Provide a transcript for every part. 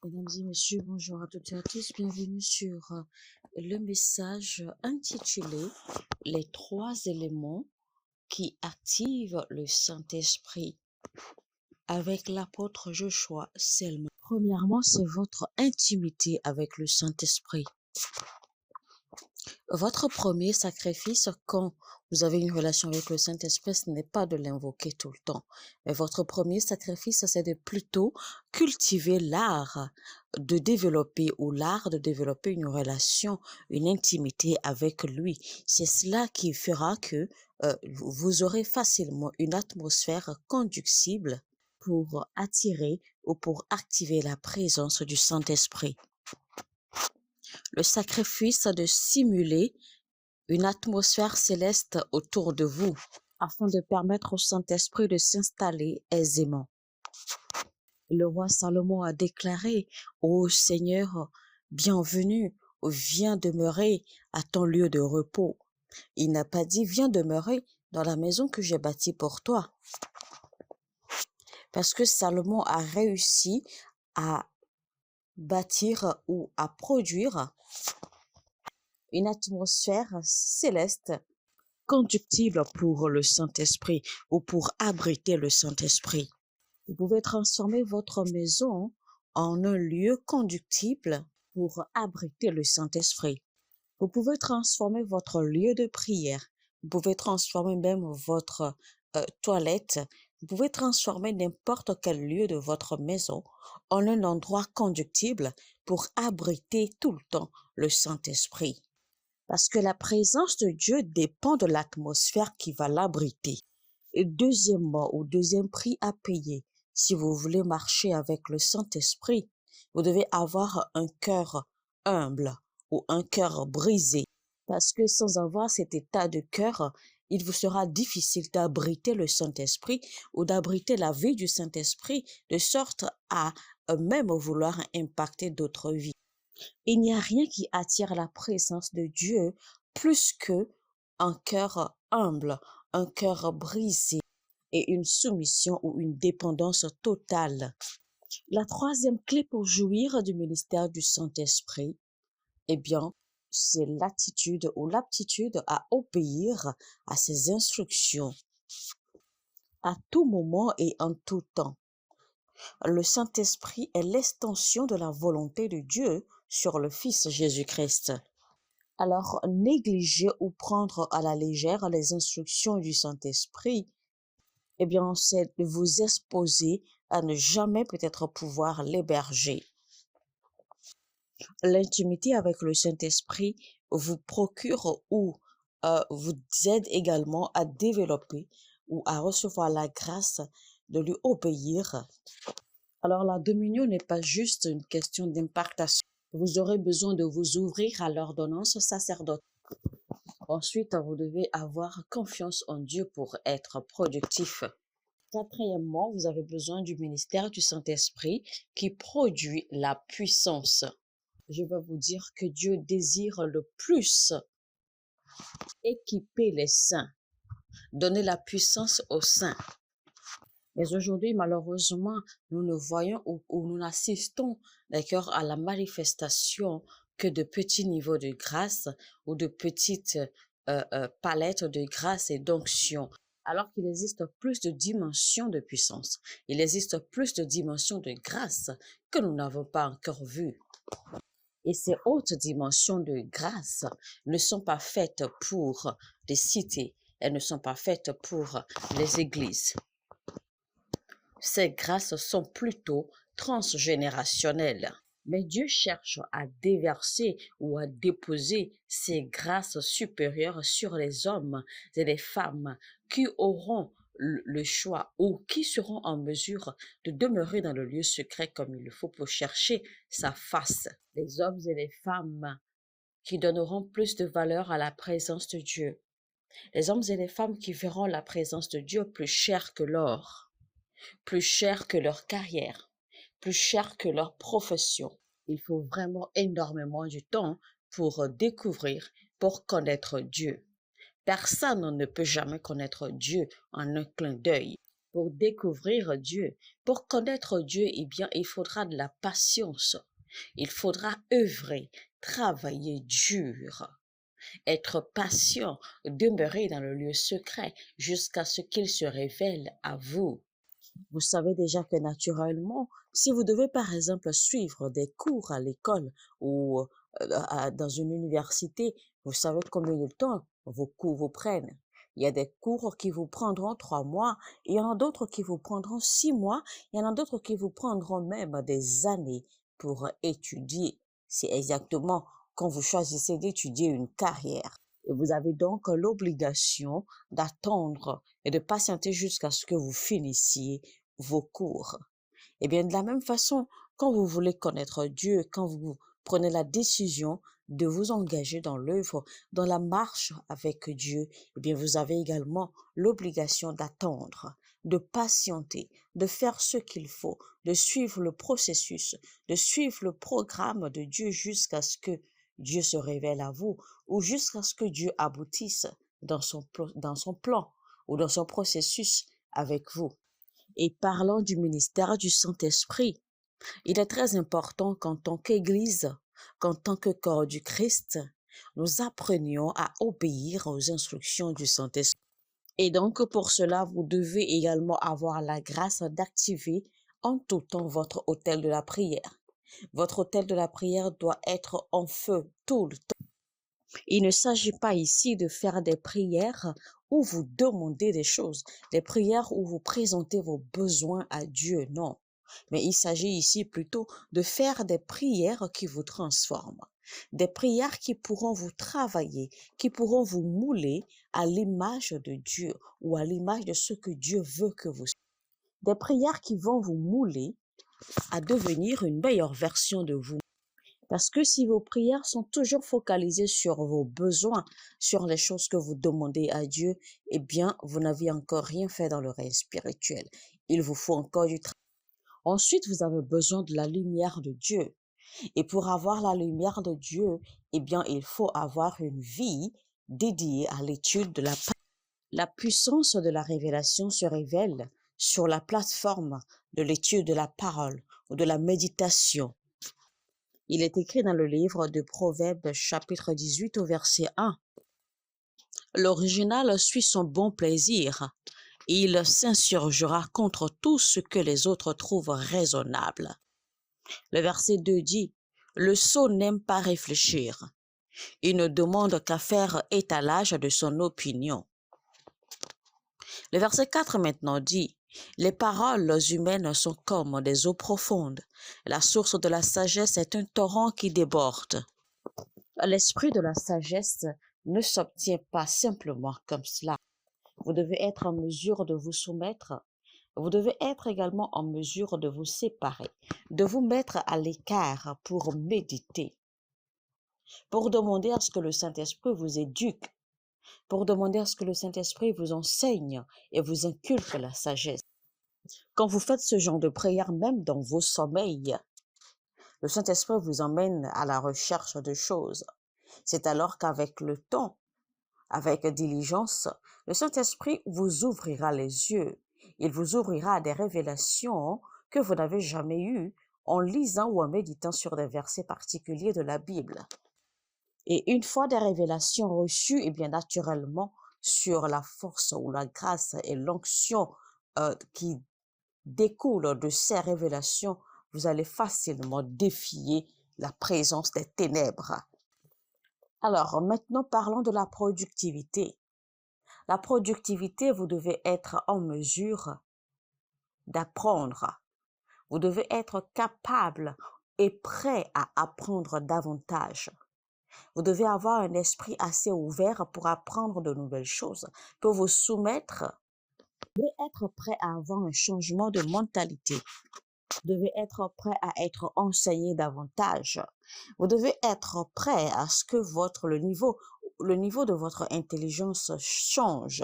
Mesdames et messieurs, bonjour à toutes et à tous. Bienvenue sur le message intitulé Les trois éléments qui activent le Saint-Esprit avec l'apôtre Joshua Selman. Premièrement, c'est votre intimité avec le Saint-Esprit. Votre premier sacrifice quand vous avez une relation avec le Saint-Esprit, ce n'est pas de l'invoquer tout le temps. Mais votre premier sacrifice, c'est de plutôt cultiver l'art de développer une relation, une intimité avec lui. C'est cela qui fera que vous aurez facilement une atmosphère conducible pour attirer ou pour activer la présence du Saint-Esprit. Le sacrifice de simuler une atmosphère céleste autour de vous afin de permettre au Saint-Esprit de s'installer aisément. Le roi Salomon a déclaré: Ô Seigneur, bienvenue, viens demeurer à ton lieu de repos. Il n'a pas dit viens demeurer dans la maison que j'ai bâtie pour toi. Parce que Salomon a réussi à bâtir ou à produire une atmosphère céleste conductible pour le Saint-Esprit ou pour abriter le Saint-Esprit. Vous pouvez transformer votre maison en un lieu conductible pour abriter le Saint-Esprit. Vous pouvez transformer votre lieu de prière. Vous pouvez transformer même votre toilette. Vous pouvez transformer n'importe quel lieu de votre maison en un endroit conductible pour abriter tout le temps le Saint-Esprit. Parce que la présence de Dieu dépend de l'atmosphère qui va l'abriter. Et deuxièmement, ou deuxième prix à payer, si vous voulez marcher avec le Saint-Esprit, vous devez avoir un cœur humble ou un cœur brisé. Parce que sans avoir cet état de cœur, il vous sera difficile d'abriter le Saint-Esprit ou d'abriter la vie du Saint-Esprit de sorte à même vouloir impacter d'autres vies. Il n'y a rien qui attire la présence de Dieu plus que un cœur humble, un cœur brisé et une soumission ou une dépendance totale. La troisième clé pour jouir du ministère du Saint-Esprit, eh bien, c'est l'attitude ou l'aptitude à obéir à ses instructions à tout moment et en tout temps. Le Saint-Esprit est l'extension de la volonté de Dieu sur le Fils Jésus-Christ. Alors, négliger ou prendre à la légère les instructions du Saint-Esprit, eh bien, c'est de vous exposer à ne jamais peut-être pouvoir l'héberger. L'intimité avec le Saint-Esprit vous procure ou vous aide également à développer ou à recevoir la grâce de lui obéir. Alors, la dominion n'est pas juste une question d'impartation. Vous aurez besoin de vous ouvrir à l'ordonnance sacerdotale. Ensuite, vous devez avoir confiance en Dieu pour être productif. Quatrièmement, vous avez besoin du ministère du Saint-Esprit qui produit la puissance. Je vais vous dire que Dieu désire le plus équiper les saints, donner la puissance aux saints. Mais aujourd'hui, malheureusement, nous ne voyons ou nous n'assistons d'accord à la manifestation que de petits niveaux de grâce ou de petites palettes de grâce et d'onction. Alors qu'il existe plus de dimensions de puissance, il existe plus de dimensions de grâce que nous n'avons pas encore vues. Et ces hautes dimensions de grâce ne sont pas faites pour des cités, elles ne sont pas faites pour les églises. Ces grâces sont plutôt transgénérationnelles. Mais Dieu cherche à déverser ou à déposer ces grâces supérieures sur les hommes et les femmes qui auront le choix ou qui seront en mesure de demeurer dans le lieu secret comme il le faut pour chercher sa face. Les hommes et les femmes qui donneront plus de valeur à la présence de Dieu. Les hommes et les femmes qui verront la présence de Dieu plus chère que l'or, plus cher que leur carrière, plus cher que leur profession. Il faut vraiment énormément de temps pour découvrir, pour connaître Dieu. Personne ne peut jamais connaître Dieu en un clin d'œil. pour découvrir Dieu. Pour connaître Dieu, eh bien, il faudra de la patience. Il faudra œuvrer, travailler dur, être patient, demeurer dans le lieu secret jusqu'à ce qu'il se révèle à vous. Vous savez déjà que naturellement, si vous devez par exemple suivre des cours à l'école ou dans une université, vous savez combien de temps vos cours vous prennent. Il y a des cours qui vous prendront 3 mois, il y en a d'autres qui vous prendront 6 mois, il y en a d'autres qui vous prendront même des années pour étudier. C'est exactement quand vous choisissez d'étudier une carrière. Et vous avez donc l'obligation d'attendre et de patienter jusqu'à ce que vous finissiez vos cours. Et bien, de la même façon, quand vous voulez connaître Dieu, quand vous prenez la décision de vous engager dans l'œuvre, dans la marche avec Dieu, eh bien, vous avez également l'obligation d'attendre, de patienter, de faire ce qu'il faut, de suivre le processus, de suivre le programme de Dieu jusqu'à ce que Dieu se révèle à vous ou jusqu'à ce que Dieu aboutisse dans son plan ou dans son processus avec vous. Et parlant du ministère du Saint-Esprit, il est très important qu'en tant qu'Église, qu'en tant que corps du Christ, nous apprenions à obéir aux instructions du Saint-Esprit. Et donc, pour cela, vous devez également avoir la grâce d'activer en tout temps votre autel de la prière. Votre autel de la prière doit être en feu tout le temps. Il ne s'agit pas ici de faire des prières où vous demandez des choses, des prières où vous présentez vos besoins à Dieu, non. Mais il s'agit ici plutôt de faire des prières qui vous transforment, des prières qui pourront vous travailler, qui pourront vous mouler à l'image de Dieu ou à l'image de ce que Dieu veut que vous soyez. Des prières qui vont vous mouler à devenir une meilleure version de vous. Parce que si vos prières sont toujours focalisées sur vos besoins, sur les choses que vous demandez à Dieu, eh bien, vous n'avez encore rien fait dans le règne spirituel. Il vous faut encore du travail. Ensuite, vous avez besoin de la lumière de Dieu. Et pour avoir la lumière de Dieu, eh bien, il faut avoir une vie dédiée à l'étude de la parole. La puissance de la révélation se révèle sur la plateforme de l'étude de la parole ou de la méditation. Il est écrit dans le livre de Proverbes chapitre 18 au verset 1. L'original suit son bon plaisir. Il s'insurgera contre tout ce que les autres trouvent raisonnable. Le verset 2 dit, le sot n'aime pas réfléchir. Il ne demande qu'à faire étalage de son opinion. Le verset 4 maintenant dit, les paroles humaines sont comme des eaux profondes. La source de la sagesse est un torrent qui déborde. L'esprit de la sagesse ne s'obtient pas simplement comme cela. Vous devez être en mesure de vous soumettre. Vous devez être également en mesure de vous séparer, de vous mettre à l'écart pour méditer, pour demander à ce que le Saint-Esprit vous éduque, pour demander à ce que le Saint-Esprit vous enseigne et vous inculque la sagesse. Quand vous faites ce genre de prière, même dans vos sommeils, le Saint-Esprit vous emmène à la recherche de choses. C'est alors qu'avec le temps, avec diligence, le Saint-Esprit vous ouvrira les yeux. Il vous ouvrira à des révélations que vous n'avez jamais eues en lisant ou en méditant sur des versets particuliers de la Bible. Et une fois des révélations reçues, et bien naturellement, sur la force ou la grâce et l'onction qui découle de ces révélations, vous allez facilement défier la présence des ténèbres. Alors, maintenant, parlons de la productivité. La productivité, vous devez être en mesure d'apprendre. Vous devez être capable et prêt à apprendre davantage. Vous devez avoir un esprit assez ouvert pour apprendre de nouvelles choses, pour vous soumettre. Vous devez être prêt à avoir un changement de mentalité. Vous devez être prêt à être enseigné davantage. Vous devez être prêt à ce que le niveau de votre intelligence change.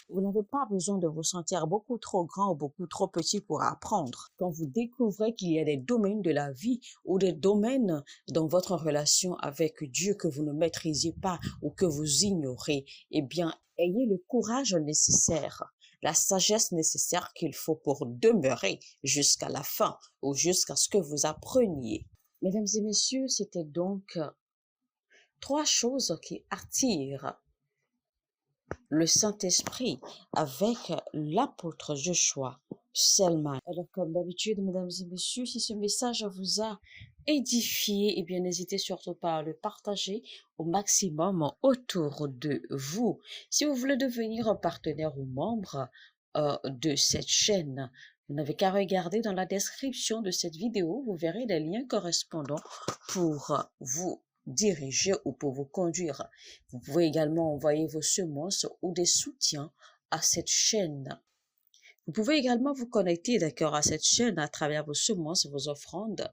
Vous n'avez pas besoin de vous sentir beaucoup trop grand ou beaucoup trop petit pour apprendre. Quand vous découvrez qu'il y a des domaines de la vie ou des domaines dans votre relation avec Dieu que vous ne maîtrisez pas ou que vous ignorez, eh bien, ayez le courage nécessaire la sagesse nécessaire qu'il faut pour demeurer jusqu'à la fin ou jusqu'à ce que vous appreniez. Mesdames et messieurs, c'était donc trois choses qui attirent le Saint-Esprit avec l'apôtre Joshua Selman. Alors, comme d'habitude, mesdames et messieurs, si ce message vous a édifié, eh bien, n'hésitez surtout pas à le partager au maximum autour de vous. Si vous voulez devenir un partenaire ou membre de cette chaîne, vous n'avez qu'à regarder dans la description de cette vidéo, vous verrez les liens correspondants pour vous diriger ou pour vous conduire. Vous pouvez également envoyer vos semences ou des soutiens à cette chaîne. Vous pouvez également vous connecter d'accord à cette chaîne à travers vos semences, vos offrandes,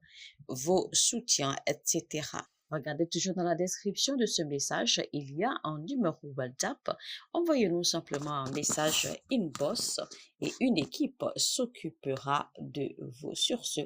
vos soutiens, etc. Regardez toujours dans la description de ce message, il y a un numéro WhatsApp. Envoyez-nous simplement un message inbox et une équipe s'occupera de vous. Sur ce,